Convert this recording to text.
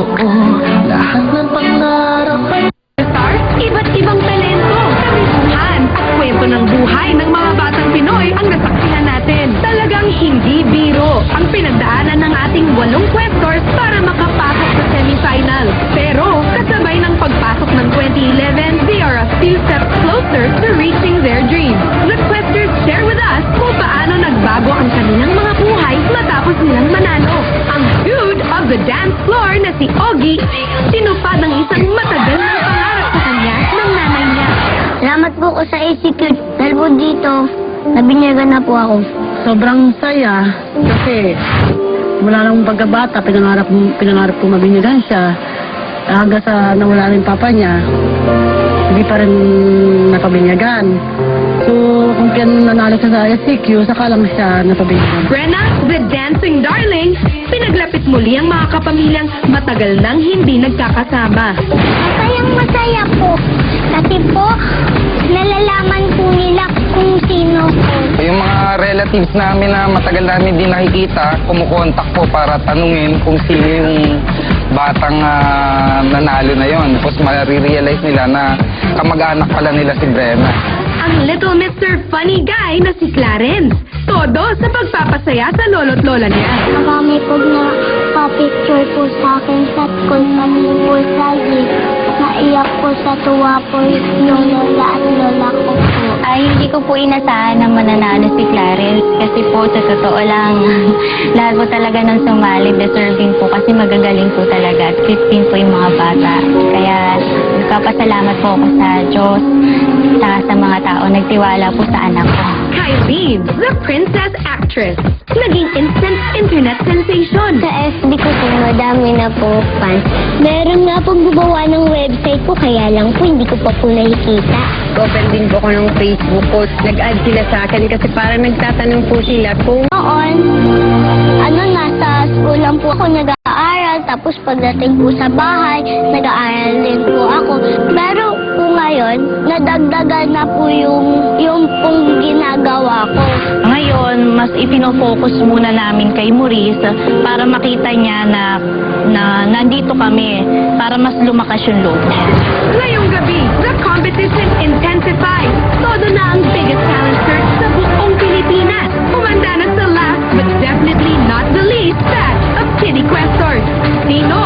totoo. Lahat ng pangarap ay Stars, iba't ibang talento, kabisuhan at kwento ng buhay ng mga batang Pinoy ang nasaksihan natin. Talagang hindi biro ang pinagdaanan ng ating 8 questors para makapasok sa semifinal. Pero kasabay ng pagpasok ng 2011, they are a few steps closer to reaching their dreams. The questors share with us kung paano nagbago ang kanilang mga buhay matapos nilang manalo. Ang dude of the dance floor na si Ogie, tinupad ang isang matagal na pangarap sa kanya ng nanay niya. Salamat po ko sa ACQ. Dahil po dito, nabinyagan na po ako. Sobrang saya kasi mula nung pagkabata, pinangarap ko mabinyagan siya. Hanggang sa nawala rin papa niya, hindi pa rin napabinyagan. So, kung nanalo siya sa SCQ, saka lang siya napabinyagan. Brenna, the dancing darling, pinaglapit muli ang mga kapamilyang matagal nang hindi nagkakasama. Masaya po. Kasi po, nalalaman po nila kung sino po. Yung mga relatives namin na matagal namin din nakikita, kumukontak po para tanungin kung sino yung batang nanalo na yon. Tapos marirealize nila na kamag-anak pala nila si Brenna. Ang little Mr. Funny Guy na si Clarence. Todo sa pagpapasaya sa lolo't lola niya. Marami po na pa-picture po sa akin sa school pati po sa gift. Naiyak po sa tuwa po yung lola at lola ko po. Ay, hindi ko po inasahan na mananalo si Clarence kasi po sa totoo lang, lahat po talaga ng sumali, deserving po kasi magagaling po talaga at 15 po yung mga bata. Kaya nagpapasalamat po ako sa Diyos, sa mga tao nagtiwala po sa anak ko. Kylene, the princess actress. Naging instant internet sensation. Sa FB ko po, madami na po fans. Meron nga pong gumawa ng website po, kaya lang po hindi ko pa po nakikita. Open din po ako ng Facebook ko. Nag-add sila sa akin kasi parang nagtatanong po sila kung Noon, nasa school lang po ako nag-aaral, tapos pagdating po sa bahay, nag-aaral din po ako. Pero po ngayon, nadagdagan na po yung pong ginagawa ko. Ngayon, mas ipinofocus muna namin kay Maurice para makita niya na nandito kami para mas lumakas yung loob niya. Ngayong gabi, the competition intensifies. Todo na ang biggest talent search sa buong Pilipinas. Humanda na sa last but definitely not the least batch of Kitty Questors. Sino